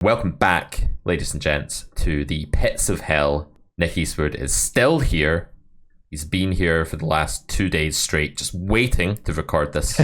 Welcome back, ladies and gents, to the pits of hell. Nick Eastwood is still here. He's been here for the last 2 days straight, just waiting to record this.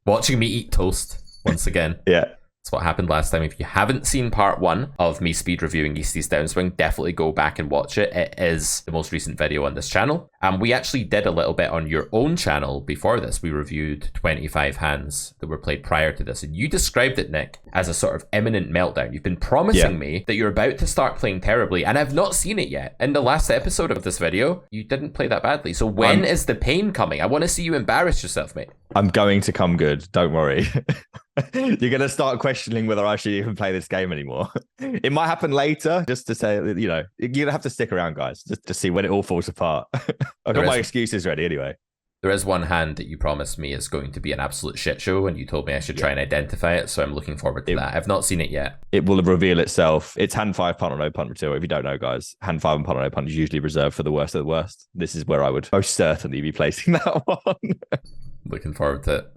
Watching me eat toast once again. Yeah. That's what happened last time. If you haven't seen part 1 of me speed reviewing Easty's Downswing, definitely go back and watch it. It is the most recent video on this channel. And we actually did a little bit on your own channel before this. We reviewed 25 hands that were played prior to this. And you described it, Nick, as a sort of imminent meltdown. You've been promising me that you're about to start playing terribly, and I've not seen it yet. In the last episode of this video, you didn't play that badly. So when is the pain coming? I want to see you embarrass yourself, mate. I'm going to come good. Don't worry. You're going to start questioning whether I should even play this game anymore. It might happen later, just to say, you know, you're going to have to stick around, guys, just to see when it all falls apart. I've got my excuses ready anyway. There is one hand that you promised me is going to be an absolute shit show, and you told me I should try and identify it, so I'm looking forward to that. I've not seen it yet. It will reveal itself. It's hand 5, punt or no punt material. If you don't know, guys, hand 5 and punt or no punt is usually reserved for the worst of the worst. This is where I would most certainly be placing that one. Looking forward to it.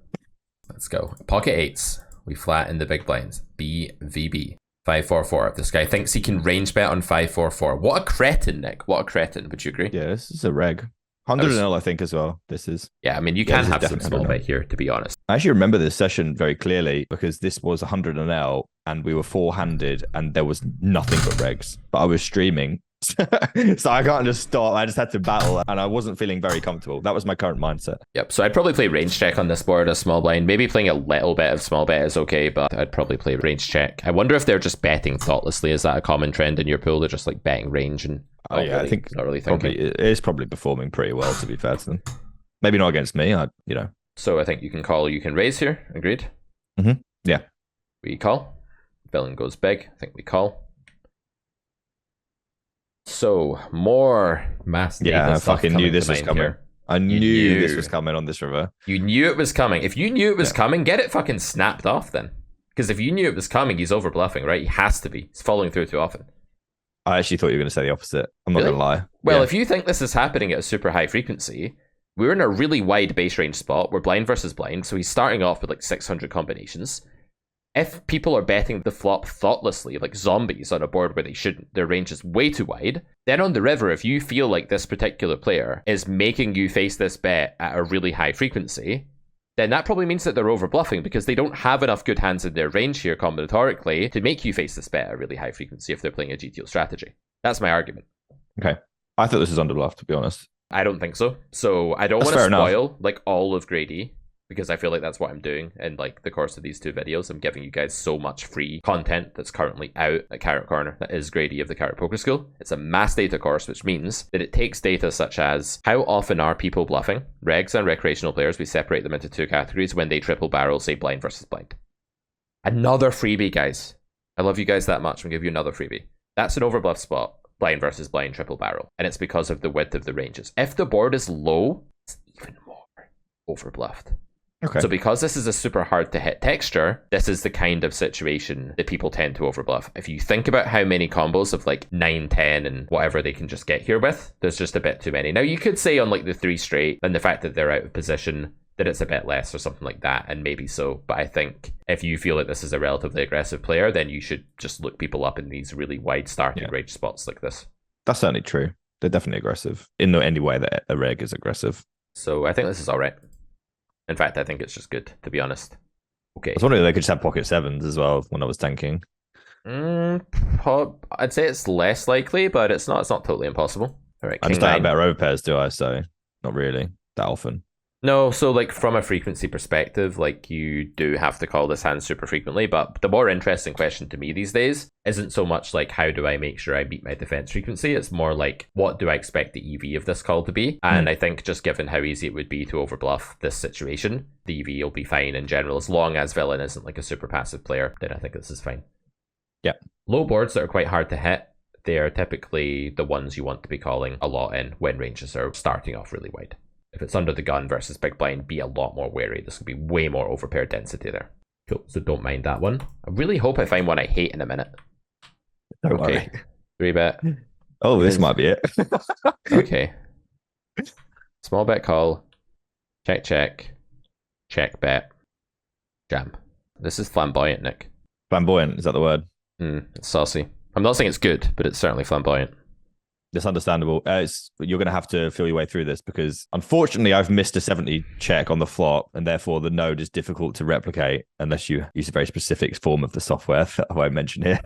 Let's go. Pocket 8s. We flat in the big blinds. BVB. 5-4-4. This guy thinks he can range bet on 5-4-4. What a cretin, Nick. What a cretin. Would you agree? Yeah, this is a reg. 100 I think, as well. This is. Yeah, I mean, you can have some small bet here, to be honest. I actually remember this session very clearly because this was 100 and we were four-handed and there was nothing but regs. But I was streaming. So I can't just stop. I just had to battle and I wasn't feeling very comfortable. That was my current mindset. Yep. So I'd probably play range check on this board as small blind. Maybe playing a little bit of small bet is okay, but I'd probably play range check. I wonder if they're just betting thoughtlessly. Is that a common trend in your pool? They're just like betting range and I think not really thinking. Probably, it is probably performing pretty well, to be fair to them. Maybe not against me. So I think you can call, you can raise here. Agreed. Yeah. We call. Villain goes big. I think we call. So more mass. Yeah, I fucking knew this was coming. Here. I knew this was coming on this river. You knew it was coming. If you knew it was coming, get it fucking snapped off then. Because if you knew it was coming, he's over bluffing, right? He has to be. He's following through too often. I actually thought you were going to say the opposite. I'm not going to lie. Well, if you think this is happening at a super high frequency, we're in a really wide base range spot. We're blind versus blind, so he's starting off with like 600 combinations. If people are betting the flop thoughtlessly, like zombies on a board where they shouldn't, their range is way too wide, then on the river, if you feel like this particular player is making you face this bet at a really high frequency, then that probably means that they're over bluffing because they don't have enough good hands in their range here combinatorically to make you face this bet at a really high frequency if they're playing a GTO strategy. That's my argument. Okay. I thought this was under bluff, to be honest. I don't think so. So I don't want to spoil like all of Grady, because I feel like that's what I'm doing in like the course of these 2 videos. I'm giving you guys so much free content that's currently out at Carrot Corner that is Grady of the Carrot Poker School. It's a mass data course, which means that it takes data such as how often are people bluffing. Regs and recreational players, we separate them into 2 categories when they triple barrel, say blind versus blind. Another freebie, guys. I love you guys that much. I'm gonna give you another freebie. That's an overbluff spot. Blind versus blind triple barrel. And it's because of the width of the ranges. If the board is low, it's even more overbluffed. Okay. So because this is a super hard to hit texture, this is the kind of situation that people tend to overbluff. If you think about how many combos of like 9, 10 and whatever they can just get here with, there's just a bit too many. Now you could say on like the 3 straight and the fact that they're out of position that it's a bit less or something like that, and maybe so. But I think if you feel like this is a relatively aggressive player, then you should just look people up in these really wide starting range spots like this. That's certainly true. They're definitely aggressive in any way that a reg is aggressive. So I think this is all right. In fact, I think it's just good, to be honest. Okay. I was wondering if they could just have pocket 7s as well when I was tanking. I'd say it's less likely, but it's not totally impossible. All right, I just don't have better overpairs, do I? So not really that often. No, so like from a frequency perspective, like you do have to call this hand super frequently, but the more interesting question to me these days isn't so much like how do I make sure I meet my defense frequency, it's more like what do I expect the EV of this call to be? And I think just given how easy it would be to overbluff this situation, the EV will be fine in general. As long as Villain isn't like a super passive player, then I think this is fine. Yeah. Low boards that are quite hard to hit, they are typically the ones you want to be calling a lot in when ranges are starting off really wide. If it's under the gun versus big blind, be a lot more wary. This will be way more overpair density there. Cool, so don't mind that one. I really hope I find one I hate in a minute. Don't worry. 3-bet. Oh, this might be it. Okay. Small bet call. Check, check. Check bet. Jam. This is flamboyant, Nick. Flamboyant, is that the word? It's saucy. I'm not saying it's good, but it's certainly flamboyant. It's understandable. You're going to have to feel your way through this because, unfortunately, I've missed a 70 check on the flop, and therefore the node is difficult to replicate unless you use a very specific form of the software that I won't mention here.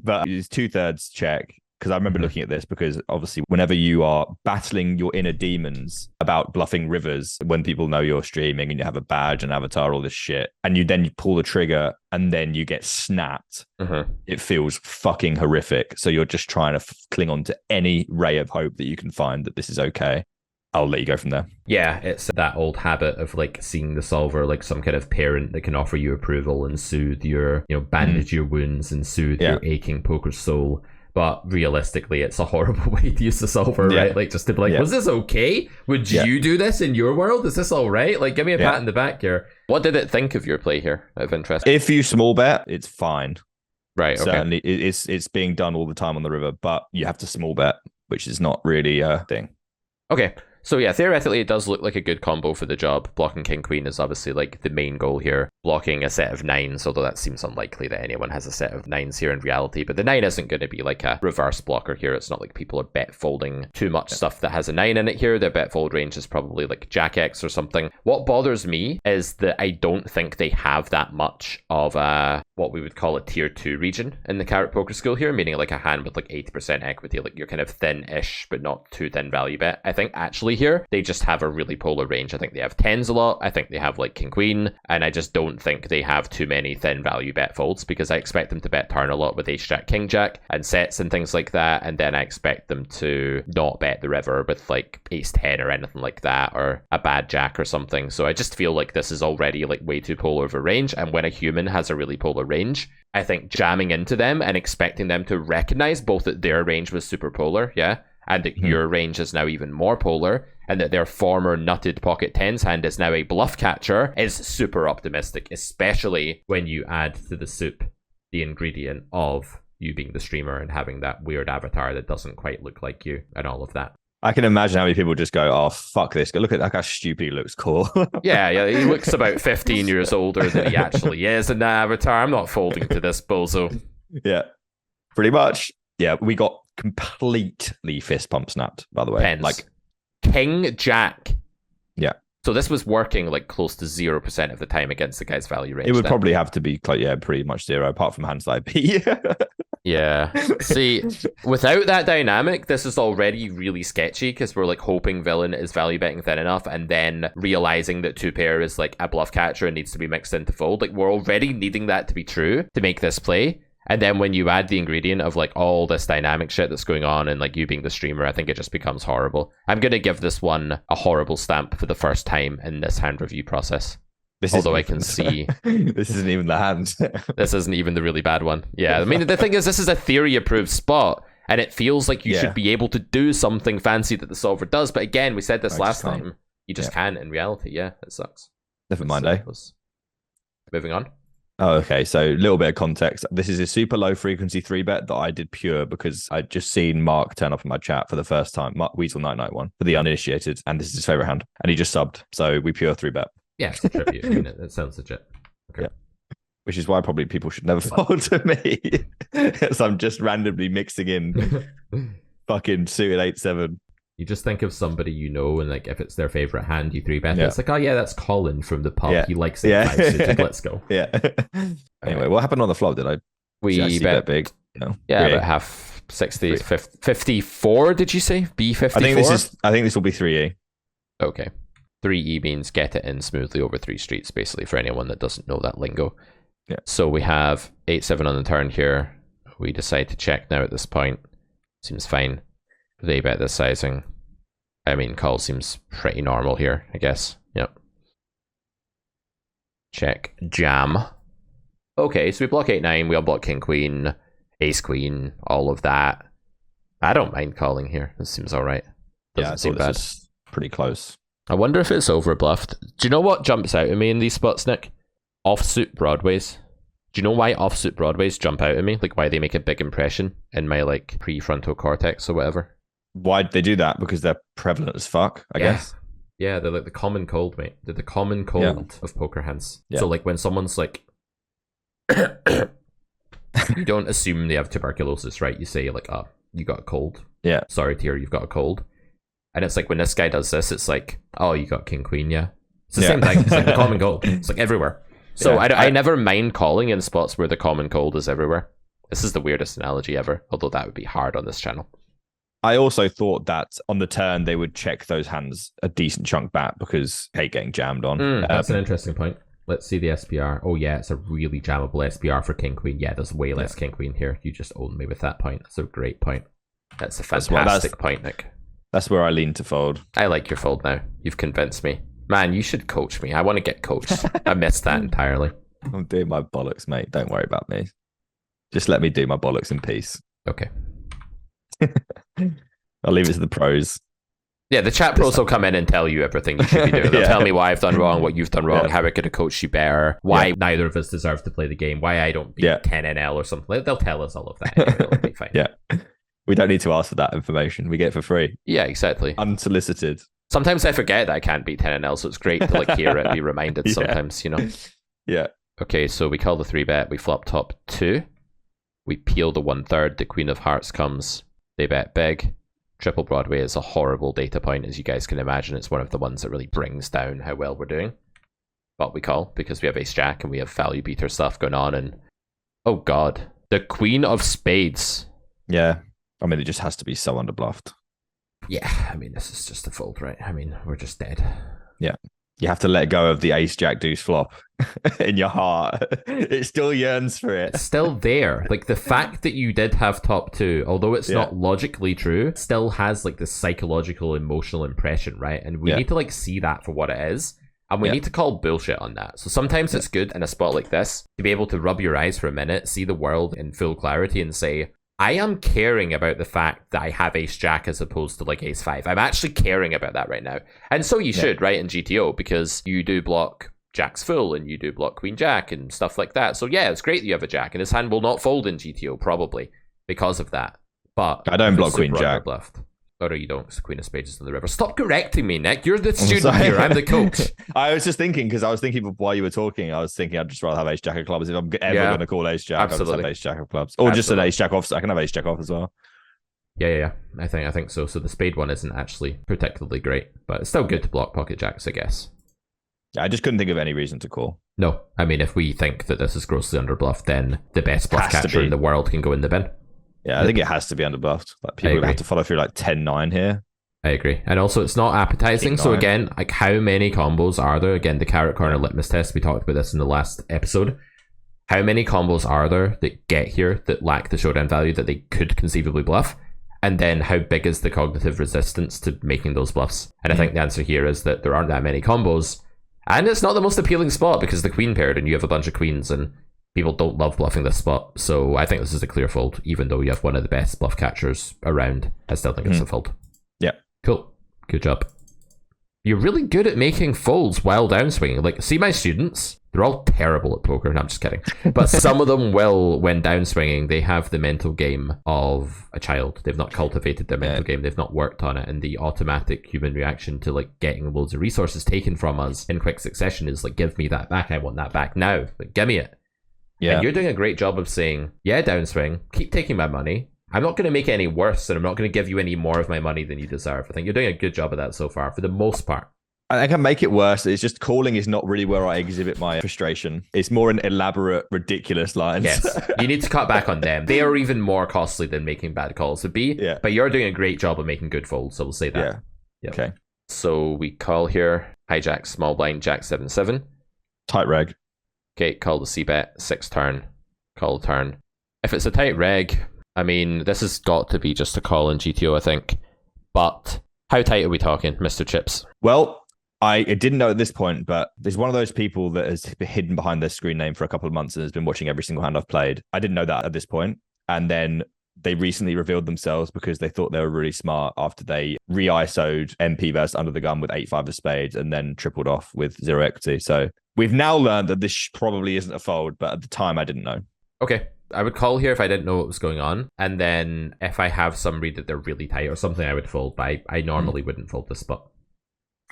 But it's 2/3 check. Because I remember looking at this because obviously whenever you are battling your inner demons about bluffing rivers, when people know you're streaming and you have a badge and avatar, all this shit, and you pull the trigger and then you get snapped, it feels fucking horrific. So you're just trying to cling on to any ray of hope that you can find that this is okay. I'll let you go from there. Yeah, it's that old habit of like seeing the solver like some kind of parent that can offer you approval and soothe your, bandage your wounds and soothe your aching poker soul. But realistically, it's a horrible way to use the solver, right? Like, just to be like, was this okay? Would you do this in your world? Is this all right? Like, give me a pat in the back here. What did it think of your play here, out of interest? If you small bet, it's fine. Right, okay. Certainly, it's being done all the time on the river, but you have to small bet, which is not really a thing. Okay. So yeah, theoretically, it does look like a good combo for the job. Blocking King Queen is obviously like the main goal here. Blocking a set of 9s, although that seems unlikely that anyone has a set of 9s here in reality. But the 9 isn't going to be like a reverse blocker here. It's not like people are bet folding too much stuff that has a 9 in it here. Their bet fold range is probably like Jack X or something. What bothers me is that I don't think they have that much of a what we would call a tier 2 region in the Carrot Poker School here, meaning like a hand with like 80% equity, like you're kind of thin-ish, but not too thin value bet. I think actually here, they just have a really polar range. I think they have 10s a lot. I think they have like King Queen, and I just don't think they have too many thin value bet folds because I expect them to bet turn a lot with Ace Jack, King Jack, and sets and things like that, and then I expect them to not bet the river with like Ace 10 or anything like that, or a bad Jack or something. So I just feel like this is already like way too polar of a range, and when a human has a really polar range, I think jamming into them and expecting them to recognize both that their range was super polar, and that your range is now even more polar, and that their former nutted pocket 10s hand is now a bluff catcher is super optimistic, especially when you add to the soup the ingredient of you being the streamer and having that weird avatar that doesn't quite look like you and all of that. I can imagine how many people just go, oh, fuck this. Look at that, how stupid he looks. Cool. Yeah, he looks about 15 years older than he actually is in the avatar. I'm not folding to this bozo. Yeah, pretty much. Yeah, we got completely fist pump snapped, by the way. Pens. Like King Jack. Yeah. So this was working like close to 0% of the time against the guy's value range. It would probably have to be like, pretty much 0, apart from hands like B. Yeah. See, without that dynamic, this is already really sketchy because we're like hoping villain is value betting thin enough and then realizing that 2-pair is like a bluff catcher and needs to be mixed into fold. Like we're already needing that to be true to make this play. And then when you add the ingredient of like all this dynamic shit that's going on and like you being the streamer, I think it just becomes horrible. I'm going to give this one a horrible stamp for the first time in this hand review process. Although I can see... This isn't even the hand. This isn't even the really bad one. Yeah, I mean, the thing is, this is a theory-approved spot, and it feels like you should be able to do something fancy that the solver does. But again, we said this last time. You just can't in reality. Yeah, it sucks. Never mind, eh? Moving on. Oh, okay. So a little bit of context. This is a super low frequency 3-bet that I did pure because I'd just seen Mark turn up in my chat for the first time. Mark Weasel 991 for the uninitiated, and this is his favorite hand. And he just subbed. So we pure 3-bet. Yeah, it's a tribute. I mean, it sounds legit. Okay. Yeah. Which is why probably people should never fold to me. As I'm just randomly mixing in fucking suited 8-7. You just think of somebody you know, and like if it's their favorite hand, you 3-bet. It's like, oh yeah, that's Colin from the pub. He likes it. Yeah. Suited. Let's go. Yeah. Anyway, what happened on the flop? We bet big. No. Yeah, about half 60, 54. Did you say B54? I think this will be 3E. Okay. 3E means get it in smoothly over 3 streets, basically, for anyone that doesn't know that lingo. Yeah. So we have 8-7 on the turn here. We decide to check now at this point. Seems fine. They bet this sizing. I mean, call seems pretty normal here, I guess. Yep. Check. Jam. Okay, so we block 8-9. We unblock King Queen, Ace Queen, all of that. I don't mind calling here. This seems alright. Doesn't seem bad. Is pretty close. I wonder if it's overbluffed. Do you know what jumps out at me in these spots, Nick? Offsuit Broadways. Do you know why offsuit Broadways jump out at me? Like why they make a big impression in my like prefrontal cortex or whatever? Why'd they do that? Because they're prevalent as fuck, I guess. Yeah, they're like the common cold, mate. They're the common cold of poker hands. Yeah. So like when someone's like You don't assume they have tuberculosis, right? You say like, oh, you got a cold. Yeah. Sorry to hear you've got a cold. And it's like when this guy does this, it's like, oh, you got king queen, yeah. It's the same thing. It's like the common cold. It's like everywhere. So I never mind calling in spots where the common cold is everywhere. This is the weirdest analogy ever, although that would be hard on this channel. I also thought that on the turn they would check those hands a decent chunk back because hate getting jammed on. That's an interesting point. Let's see the SPR. Oh yeah, it's a really jammable SPR for king queen. Yeah, there's way less king queen here. You just owned me with that point. That's a great point. That's a fantastic point, Nick. That's where I lean to fold. I like your fold now. You've convinced me. Man, you should coach me. I want to get coached. I missed that entirely. I'm doing my bollocks, mate. Don't worry about me. Just let me do my bollocks in peace. Okay. I'll leave it to the pros. Yeah, the chat pros will come in and tell you everything you should be doing. They'll tell me why I've done wrong, what you've done wrong, how I could have coached you better, why neither of us deserve to play the game, why I don't beat 10 NL or something. They'll tell us all of that. It'll be fine. Yeah. We don't need to ask for that information. We get it for free. Yeah, exactly. Unsolicited. Sometimes I forget that I can't beat 10 NL, so it's great to like hear it and be reminded sometimes, you know? Yeah. Okay, so we call the 3-bet. We flop top 2. We peel the 1/3. The Queen of Hearts comes. They bet big. Triple Broadway is a horrible data point, as you guys can imagine. It's one of the ones that really brings down how well we're doing. But we call because we have Ace-Jack and we have value beater stuff going on. And oh god, the Queen of Spades. Yeah, I mean, it just has to be so underbluffed. Yeah, I mean, this is just a fold, right? I mean, we're just dead. Yeah. You have to let go of the ace jack deuce flop in your heart. It still yearns for it. It's still there. Like the fact that you did have top 2, although it's not logically true, still has like this psychological, emotional impression, right? And we need to like see that for what it is. And we need to call bullshit on that. So sometimes it's good in a spot like this to be able to rub your eyes for a minute, see the world in full clarity and say, I am caring about the fact that I have Ace-Jack as opposed to like Ace-5. I'm actually caring about that right now. And so you should, right, in GTO, because you do block Jacks full and you do block Queen-Jack and stuff like that. So yeah, it's great that you have a Jack, and his hand will not fold in GTO, probably, because of that. But I don't block Queen-Jack. Or you don't, because the Queen of Spades is in the river. Stop correcting me, Nick. You're the student here. I'm the coach. I was just thinking, because I was thinking while you were talking, I was thinking I'd just rather have Ace-Jack of clubs. If I'm ever going to call Ace-Jack, I'll just have Ace-Jack of clubs. Or just an Ace-Jack off. I can have Ace-Jack off as well. Yeah. I think so. So the spade one isn't actually particularly great, but it's still good to block pocket jacks, I guess. Yeah, I just couldn't think of any reason to call. No, I mean, if we think that this is grossly underbluffed, then the best bluff catcher in the world can go in the bin. Yeah, I think it has to be underbluffed. Like people have to follow through like 10-9 here. I agree. And also, it's not appetizing. So again, like how many combos are there? Again, the carrot corner litmus test, we talked about this in the last episode. How many combos are there that get here that lack the showdown value that they could conceivably bluff? And then how big is the cognitive resistance to making those bluffs? And I think the answer here is that there aren't that many combos. And it's not the most appealing spot because the queen paired and you have a bunch of queens and people don't love bluffing this spot. So I think this is a clear fold, even though you have one of the best bluff catchers around. I still think it's a fold. Yeah. Cool. Good job. You're really good at making folds while downswinging. Like, see my students? They're all terrible at poker. No, I'm just kidding. But some of them will, when downswinging, they have the mental game of a child. They've not cultivated their mental game. They've not worked on it. And the automatic human reaction to, like, getting loads of resources taken from us in quick succession is, like, give me that back. I want that back now. Like, give me it. Yeah. And you're doing a great job of saying, yeah, downswing. Keep taking my money. I'm not going to make it any worse, and I'm not going to give you any more of my money than you deserve. I think you're doing a good job of that so far, for the most part. I can make it worse. It's just calling is not really where I exhibit my frustration. It's more in elaborate, ridiculous lines. Yes, you need to cut back on them. They are even more costly than making bad calls would be. Yeah. But you're doing a great job of making good folds, so we'll say that. Yeah. Yep. Okay. So we call here, hijack, small blind, jack 7-7. Tight reg. Okay, call the c-bet, 6 turn, call the turn. If it's a tight reg, I mean, this has got to be just a call in GTO, I think. But how tight are we talking, Mr. Chips? Well, I didn't know at this point, but there's one of those people that has been hidden behind their screen name for a couple of months and has been watching every single hand I've played. I didn't know that at this point. And then they recently revealed themselves because they thought they were really smart after they re-ISO'd MP versus Under the Gun with 8-5 of spades and then tripled off with 0 equity. So we've now learned that this probably isn't a fold, but at the time I didn't know. Okay. I would call here if I didn't know what was going on. And then if I have some read that they're really tight or something, I would fold. But I normally wouldn't fold this spot.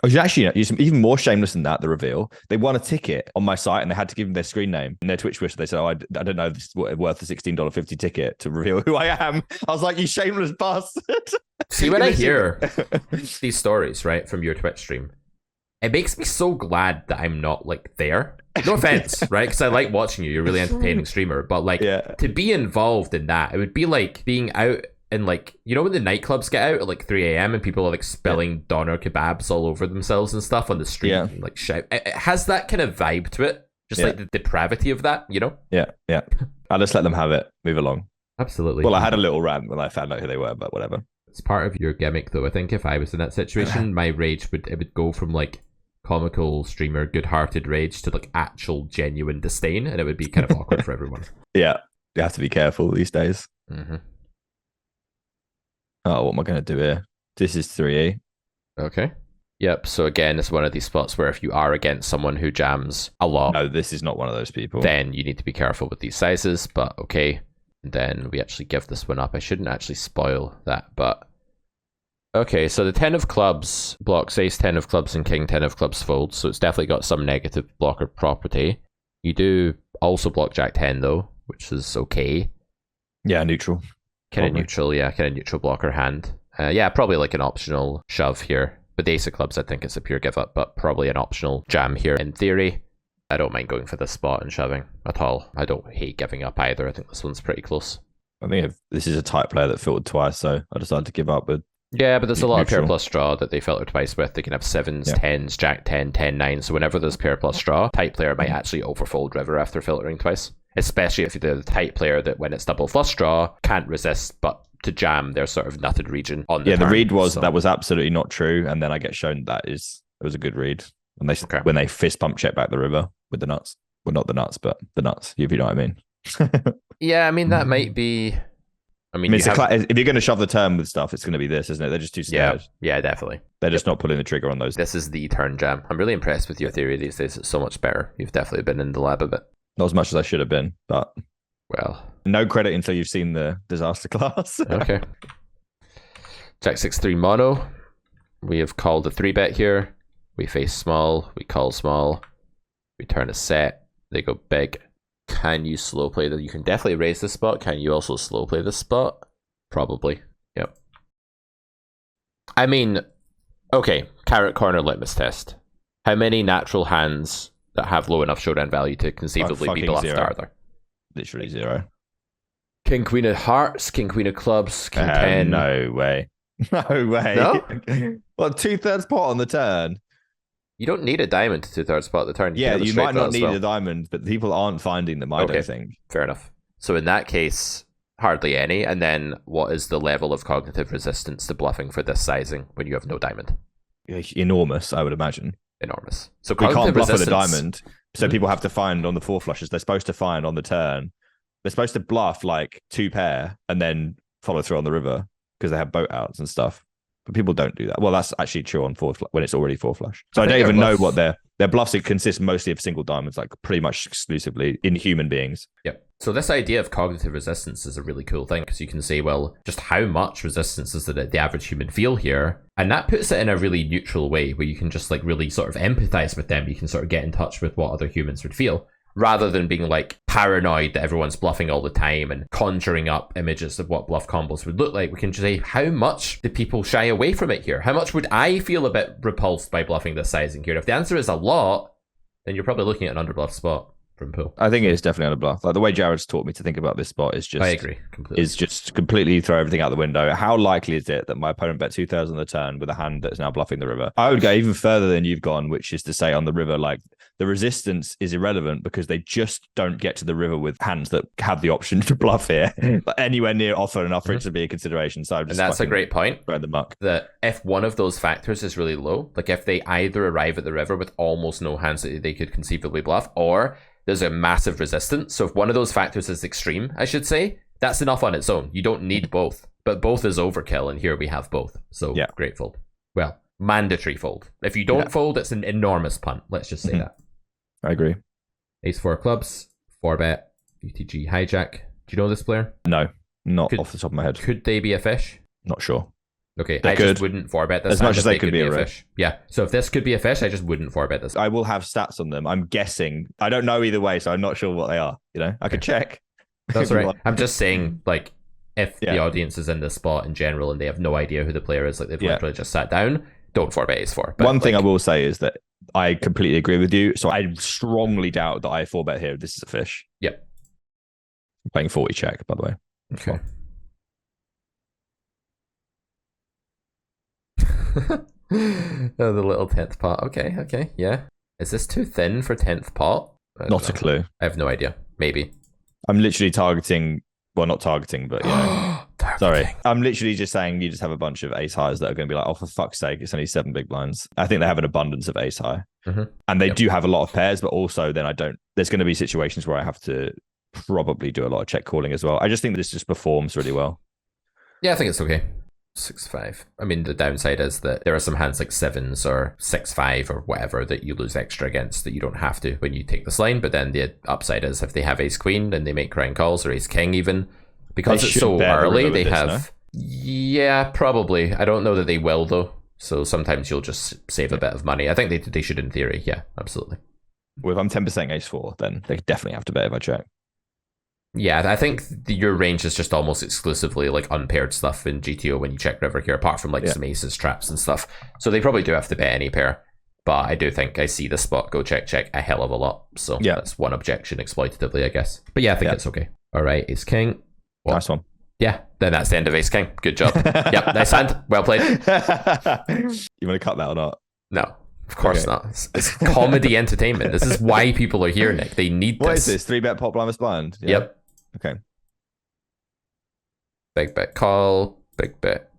Oh, actually, even more shameless than that, the reveal. They won a ticket on my site and they had to give them their screen name and their Twitch wish. They said, oh, I don't know, this is worth a $16.50 ticket to reveal who I am. I was like, you shameless bastard. See, when I hear these stories, right, from your Twitch stream, it makes me so glad that I'm not, like, there. No offense, right? Because I like watching you. You're a really entertaining streamer. But, like, to be involved in that, it would be like being out and, like, you know when the nightclubs get out at like 3 a.m. and people are like spilling doner kebabs all over themselves and stuff on the street and like shout. It has that kind of vibe to it, just like the depravity of that, you know? Yeah. I'll just let them have it. Move along. Absolutely. Well, I had a little rant when I found out who they were, but whatever. It's part of your gimmick, though. I think if I was in that situation, my rage would go from like comical streamer, good-hearted rage to like actual genuine disdain, and it would be kind of awkward for everyone. Yeah, you have to be careful these days. Mm-hmm. Oh, what am I going to do here? This is 3E. Okay. Yep. So again, it's one of these spots where if you are against someone who jams a lot, no, this is not one of those people. Then you need to be careful with these sizes. But okay, and then we actually give this one up. I shouldn't actually spoil that, but okay. So the 10 of clubs blocks ace 10 of clubs and king 10 of clubs folds. So it's definitely got some negative blocker property. You do also block jack 10 though, which is okay. Yeah, neutral. Kind of neutral, yeah, kind of neutral blocker hand. Yeah, probably like an optional shove here. With the ace of clubs, I think it's a pure give up, but probably an optional jam here in theory. I don't mind going for this spot and shoving at all. I don't hate giving up either. I think this one's pretty close. I think this is a type player that filtered twice, so I decided to give up with. Yeah, but there's a lot of pair plus draw that they filter twice with. They can have 7s, 10s, jack 10, 10, 9. So whenever there's pair plus draw, type player might actually overfold river after filtering twice. Especially if you're the type player that when it's double flush draw, can't resist, but to jam their sort of nutted region on the turn. The read was that was absolutely not true, and then I get shown that it was a good read. When they fist pump check back the river with the nuts. Well, not the nuts, but the nuts, if you know what I mean. Yeah, I mean, that might be... I mean if you're going to shove the turn with stuff, it's going to be this, isn't it? They're just too scared. Yeah, definitely. They're just not pulling the trigger on those. This is the turn jam. I'm really impressed with your theory these days. It's so much better. You've definitely been in the lab a bit. Not as much as I should have been, but... Well... No credit until you've seen the disaster class. Okay. Jack 6-3 mono. We have called a 3-bet here. We face small. We call small. We turn a set. They go big. Can you slow play that? You can definitely raise this spot. Can you also slow play this spot? Probably. Yep. I mean, okay. Carrot corner litmus test. How many natural hands that have low enough showdown value to conceivably be bluffed are there? Literally 0. King queen of hearts, king queen of clubs, king 10. No way. No way. No? Well, 2/3 pot on the turn. You don't need a diamond to 2/3 pot the turn. You might not need a diamond, but people aren't finding them, I don't think. Fair enough. So in that case, hardly any. And then what is the level of cognitive resistance to bluffing for this sizing when you have no diamond? Enormous, I would imagine. Enormous. So we can't bluff with a diamond, so people have to find on the 4 flushes. They're supposed to find on the turn. They're supposed to bluff like 2 pair and then follow through on the river because they have boat outs and stuff. But people don't do that. Well, that's actually true on 4 when it's already 4 flush. So I don't even know what their bluffs. It consists mostly of single diamonds, like pretty much exclusively in human beings. Yep. So this idea of cognitive resistance is a really cool thing because you can say, well, just how much resistance does the average human feel here? And that puts it in a really neutral way where you can just like really sort of empathize with them. You can sort of get in touch with what other humans would feel, rather than being like paranoid that everyone's bluffing all the time and conjuring up images of what bluff combos would look like. We can just say, how much do people shy away from it here? How much would I feel a bit repulsed by bluffing this sizing here? If the answer is a lot, then you're probably looking at an underbluff spot from pool. I think it is definitely on a bluff. Like the way Jared's taught me to think about this spot is just... I agree completely. Is just completely throw everything out the window. How likely is it that my opponent bet 2,000 on the turn with a hand that's now bluffing the river? I would go even further than you've gone, which is to say on the river, like the resistance is irrelevant because they just don't get to the river with hands that have the option to bluff here. But anywhere near offer enough for it to be a consideration. So and that's a great point. Throw the muck. That if one of those factors is really low, like if they either arrive at the river with almost no hands that they could conceivably bluff, or there's a massive resistance. So if one of those factors is extreme, I should say, that's enough on its own. You don't need both. But both is overkill, and here we have both. So great fold. Well, mandatory fold. If you don't fold, it's an enormous punt. Let's just say that. I agree. Ace 4 clubs, 4-bet, UTG hijack. Do you know this player? No, not off the top of my head. Could they be a fish? Not sure. Okay, I just wouldn't 4-bet this. As much as they could be a fish. Yeah, so if this could be a fish, I just wouldn't 4-bet this. I will have stats on them. I'm guessing. I don't know either way, so I'm not sure what they are. You know, I could check. That's right. I'm just saying, like, if the audience is in this spot in general and they have no idea who the player is, like they've literally just sat down, don't 4-bet ace-4. But one thing I will say is that I completely agree with you. So I strongly doubt that I 4-bet here. This is a fish. Yep. I'm playing 40 check, by the way. Okay. Oh, the little 10th pot. Okay, yeah. Is this too thin for 10th pot? Not a clue. I have no idea. Maybe. I'm literally targeting, well, not targeting, but sorry. I'm literally just saying you just have a bunch of ace highs that are going to be like, oh, for fuck's sake, it's only 7 big blinds. I think they have an abundance of ace high. And they do have a lot of pairs, but also then there's going to be situations where I have to probably do a lot of check calling as well. I just think this just performs really well. Yeah, I think it's okay. 6-5. I mean, the downside is that there are some hands like 7s or 6-5 or whatever that you lose extra against that you don't have to when you take this line. But then the upside is if they have ace queen, then they make crying calls, or ace king even. Because it's so early, they have... No? Yeah, probably. I don't know that they will, though. So sometimes you'll just save a bit of money. I think they should in theory. Yeah, absolutely. Well, if I'm 10% ace 4, then they definitely have to bet if I check. Yeah, I think your range is just almost exclusively like unpaired stuff in GTO when you check river here, apart from like some aces, traps and stuff. So they probably do have to bet any pair. But I do think I see the spot go check a hell of a lot. So that's one objection exploitatively, I guess. But yeah, I think it's okay. All right, ace king. Well, nice one. Yeah, then that's the end of ace king. Good job. Yep, nice hand. Well played. You want to cut that or not? No. Of course not. It's comedy entertainment. This is why people are here, Nick. They need this. What is this? 3-bet pot blind blind? Yeah. Yep. Okay. Big bet call. Big bet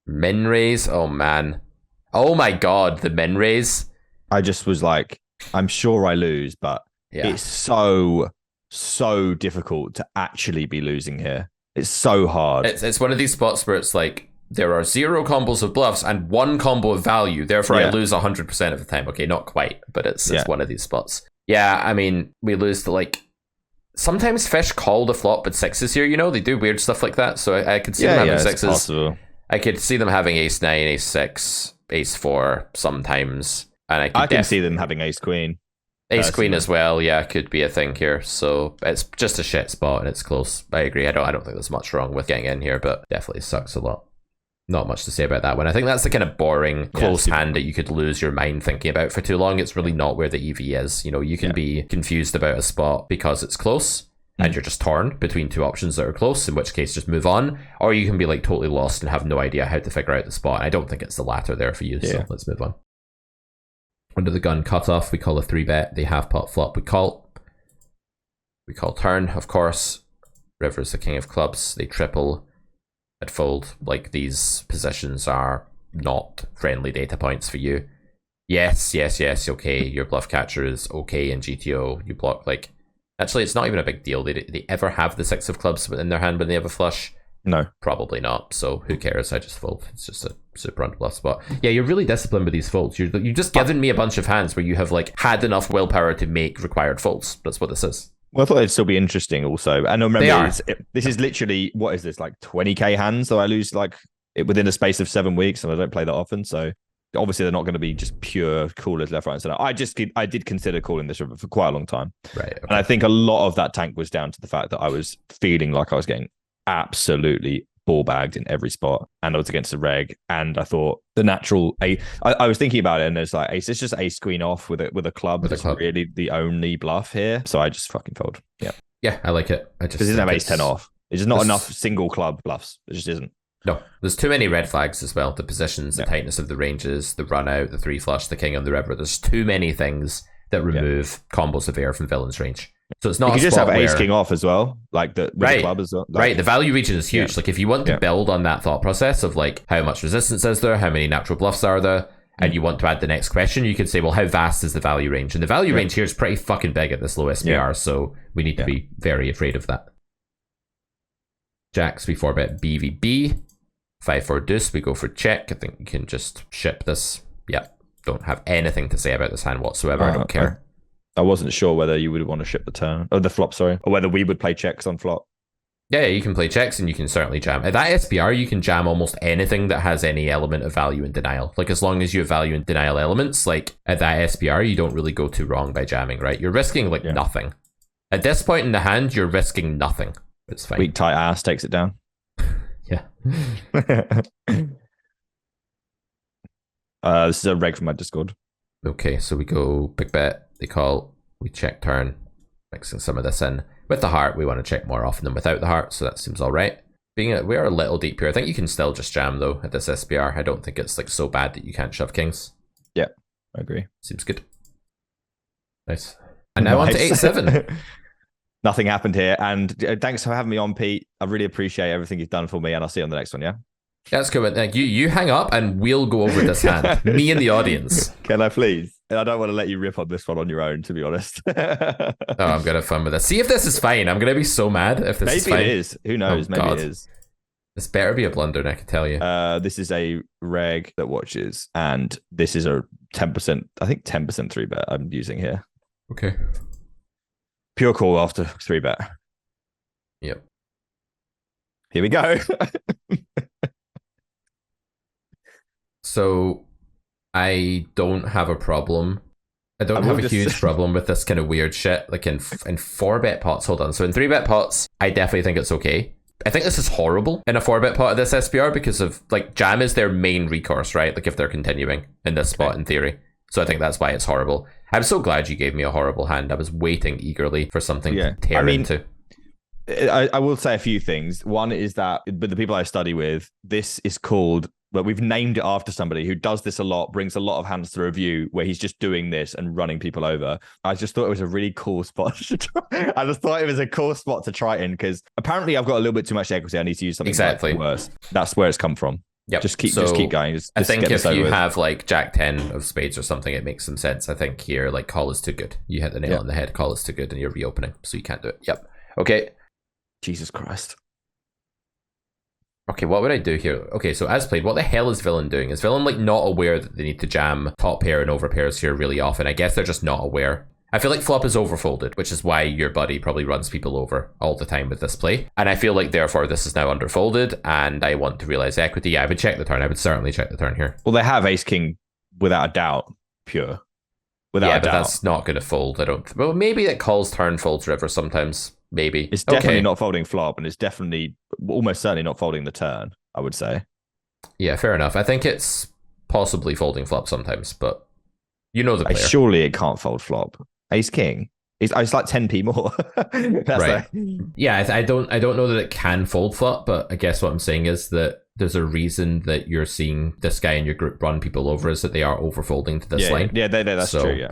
min raise. Oh man. Oh my god, the min raise. I just was like, I'm sure I lose, but it's so difficult to actually be losing here. It's so hard. It's one of these spots where it's like there are 0 combos of bluffs and 1 combo of value. Therefore, I lose 100% of the time. Okay, not quite, but it's one of these spots. Yeah, I mean, we lose to like... Sometimes fish call the flop with 6s here, you know? They do weird stuff like that. So I could see them having 6s. Possible. I could see them having ace 9, ace 6, ace 4 sometimes. And I can see them having ace queen. Ace queen as well, yeah, could be a thing here. So it's just a shit spot and it's close. I agree. I don't think there's much wrong with getting in here, but definitely sucks a lot. Not much to say about that one. I think that's the kind of boring, close hand that you could lose your mind thinking about for too long. It's really not where the EV is. You know, you can be confused about a spot because it's close and you're just torn between 2 options that are close, in which case just move on. Or you can be like totally lost and have no idea how to figure out the spot. I don't think it's the latter there for you, so let's move on. Under the gun cutoff, we call a 3-bet. They have pot flop, we call. We call turn, of course. River's the king of clubs. They triple. I'd fold. Like, these positions are not friendly data points for you. Yes, okay. Your bluff catcher is okay in GTO. You block, like... Actually, it's not even a big deal. They ever have the 6 of clubs in their hand when they have a flush? No. Probably not. So who cares? I just fold. It's just a super unbluff spot. Yeah, you're really disciplined with these folds. You've just given me a bunch of hands where you have like had enough willpower to make required folds. That's what this is. Well, I thought it'd still be interesting also. And remember, this is literally, what is this, like 20k hands that I lose like within a space of 7 weeks, and I don't play that often. So obviously they're not going to be just pure callers left, right, and center. I did consider calling this river for quite a long time. Right. Okay. And I think a lot of that tank was down to the fact that I was feeling like I was getting absolutely ball bagged in every spot, and I was against the reg, and I thought the natural I was thinking about it, and it's like it's just ace queen off with a club. That's really the only bluff here, so I just fucking fold. Yeah, I like it. I just doesn't have ace 10 off. It's just not enough single club bluffs. It just isn't. No, there's too many red flags as well. The positions, the tightness of the ranges, the run out, the 3 flush, the king on the river. There's too many things that remove combos of air from villain's range. So it's not. You just have ace king off as well, like the club as well. Right, the value region is huge. Like if you want to build on that thought process of like how much resistance is there, how many natural bluffs are there, and you want to add the next question, you could say, well, how vast is the value range? And the value range here is pretty fucking big at this low SPR, so we need to be very afraid of that. Jacks, we 4-bet BVB. 5-4 deuce, we go for check. I think you can just ship this. Yeah, don't have anything to say about this hand whatsoever. I don't care. I wasn't sure whether you would want to ship the turn or the flop, sorry, or whether we would play checks on flop. Yeah, you can play checks and you can certainly jam. At that SPR, you can jam almost anything that has any element of value in denial. Like, as long as you have value in denial elements, like, at that SPR, you don't really go too wrong by jamming, right? You're risking, like, nothing. At this point in the hand, you're risking nothing. It's fine. Weak tight ass takes it down. Yeah. This is a reg from my Discord. Okay, so we go big bet, they call, we check turn, mixing some of this in. With the heart, we want to check more often than without the heart, so that seems all right. We are a little deep here. I think you can still just jam, though, at this SPR. I don't think it's like so bad that you can't shove kings. Yeah, I agree. Seems good. Nice. And now on to 8-7. Nothing happened here. And thanks for having me on, Pete. I really appreciate everything you've done for me, and I'll see you on the next one, yeah? Yeah, that's cool. Like, you hang up, and we'll go over this hand. Me and the audience. Can I please? I don't want to let you rip on this one on your own, to be honest. Oh, I'm going to have fun with this. See if this is fine. I'm going to be so mad if this is fine. Maybe it is. Who knows? Maybe it is. This better be a blunder, I can tell you. This is a reg that watches, and this is a 10%, I think 10% 3-bet I'm using here. Okay. Pure call after 3-bet. Yep. Here we go. So I don't have a problem. I don't have a huge problem with this kind of weird shit. Like in 4-bet pots, hold on. So in 3-bet pots, I definitely think it's okay. I think this is horrible in a 4-bet pot of this SPR because of, like, jam is their main recourse, right? Like, if they're continuing in this spot in theory. So I think that's why it's horrible. I'm so glad you gave me a horrible hand. I was waiting eagerly for something to tear into. I will say a few things. One is that, but the people I study with, this is called, but we've named it after somebody who does this a lot, brings a lot of hands to review where he's just doing this and running people over. I just thought it was a really cool spot to try. I just thought it was a cool spot to try it in because apparently I've got a little bit too much equity. I need to use something worse. That's where it's come from. Yep. Just keep going. I think if you have like Jack 10 of spades or something, it makes some sense. I think here, like, call is too good. You hit the nail on the head, call is too good, and you're reopening, so you can't do it. Yep. Okay. Jesus Christ. Okay, what would I do here? Okay, so as played, what the hell is villain doing? Is villain, like, not aware that they need to jam top pair and over pairs here really often? I guess they're just not aware. I feel like flop is overfolded, which is why your buddy probably runs people over all the time with this play. And I feel like, therefore, this is now underfolded, and I want to realize equity. Yeah, I would check the turn. I would certainly check the turn here. Well, they have ace-king without a doubt, pure. Without a doubt. But that's not going to fold, I don't... Well, maybe it calls turn, folds river sometimes. Maybe. It's definitely not folding flop, and it's definitely, almost certainly not folding the turn, I would say. Yeah, fair enough. I think it's possibly folding flop sometimes, but you know the player. Surely it can't fold flop. Ace king. It's like 10p more. That's right. Yeah, I don't know that it can fold flop, but I guess what I'm saying is that there's a reason that you're seeing this guy in your group run people over is that they are overfolding to this line. Yeah, that's true, yeah.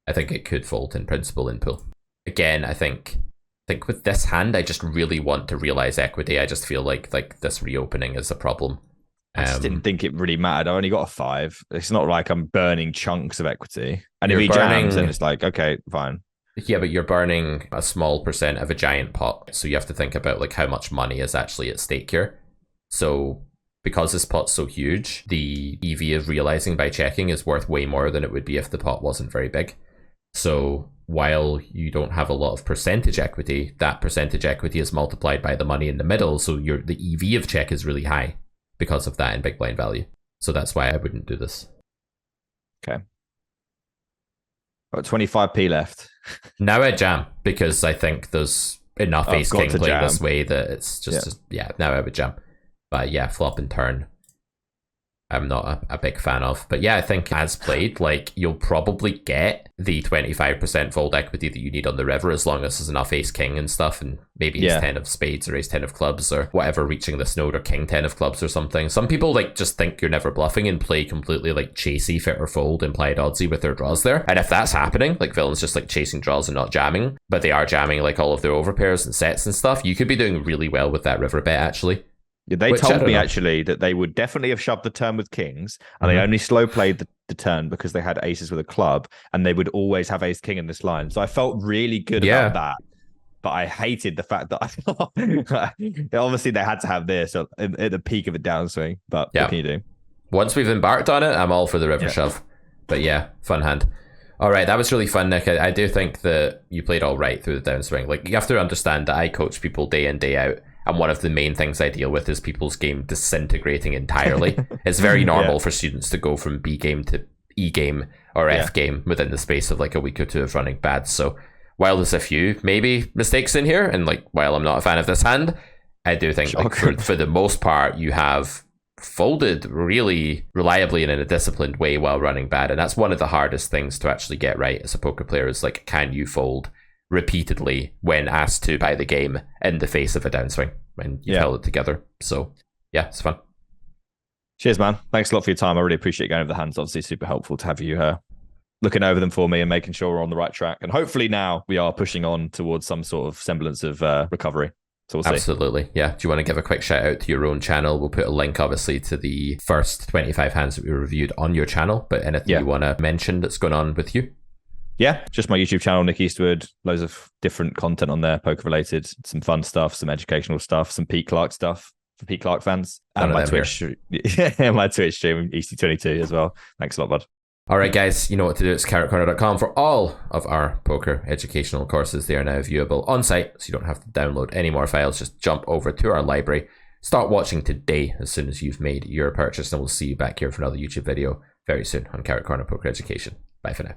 I think it could fold in principle in pool. Again, I think with this hand, I just really want to realize equity. I just feel like this reopening is a problem. I just didn't think it really mattered. I only got a 5. It's not like I'm burning chunks of equity. And if he jams, then it's like, okay, fine. Yeah, but you're burning a small percent of a giant pot. So you have to think about like how much money is actually at stake here. So because this pot's so huge, the EV of realizing by checking is worth way more than it would be if the pot wasn't very big. So while you don't have a lot of percentage equity, that percentage equity is multiplied by the money in the middle. So the EV of check is really high because of that in big blind value. So that's why I wouldn't do this. Okay. Got 25p left. Now I jam because I think there's enough ace king play this way that it's just now I would jam. But yeah, flop and turn I'm not a big fan of. But yeah, I think as played, like, you'll probably get the 25% fold equity that you need on the river as long as there's enough ace king and stuff, and maybe ace 10 of spades or ace 10 of clubs or whatever reaching this node, or king 10 of clubs or something. Some people like just think you're never bluffing and play completely like chasey fit or fold implied oddsy with their draws there. And if that's happening, like villains just like chasing draws and not jamming, but they are jamming like all of their overpairs and sets and stuff, you could be doing really well with that river bet actually. They told me actually that they would definitely have shoved the turn with kings, and they only slow played the turn because they had aces with a club, and they would always have ace king in this line. So I felt really good about that. But I hated the fact that I thought obviously they had to have this at the peak of a downswing. But what can you do? Once we've embarked on it, I'm all for the river shove. But yeah, fun hand. All right, that was really fun, Nick. I do think that you played all right through the downswing. Like, you have to understand that I coach people day in, day out. And one of the main things I deal with is people's game disintegrating entirely. It's very normal for students to go from B game to E game or F game within the space of like a week or two of running bad. So while there's a few maybe mistakes in here, and like while I'm not a fan of this hand, I do think like for the most part you have folded really reliably and in a disciplined way while running bad. And that's one of the hardest things to actually get right as a poker player, is like, can you fold repeatedly when asked to by the game in the face of a downswing when you held it together. So yeah, it's fun. Cheers, man. Thanks a lot for your time. I really appreciate going over the hands. Obviously super helpful to have you looking over them for me and making sure we're on the right track. And hopefully now we are pushing on towards some sort of semblance of recovery. So we'll Absolutely. See. Yeah. Do you want to give a quick shout out to your own channel? We'll put a link obviously to the first 25 hands that we reviewed on your channel, but anything you want to mention that's going on with you? Yeah, just my YouTube channel, Nick Eastwood. Loads of different content on there, poker related, some fun stuff, some educational stuff, some Pete Clark stuff for Pete Clark fans. And my Twitch, my Twitch stream, Easty22 as well. Thanks a lot, bud. All right, guys, you know what to do. It's carrotcorner.com for all of our poker educational courses. They are now viewable on site, so you don't have to download any more files. Just jump over to our library. Start watching today as soon as you've made your purchase, and we'll see you back here for another YouTube video very soon on Carrot Corner Poker Education. Bye for now.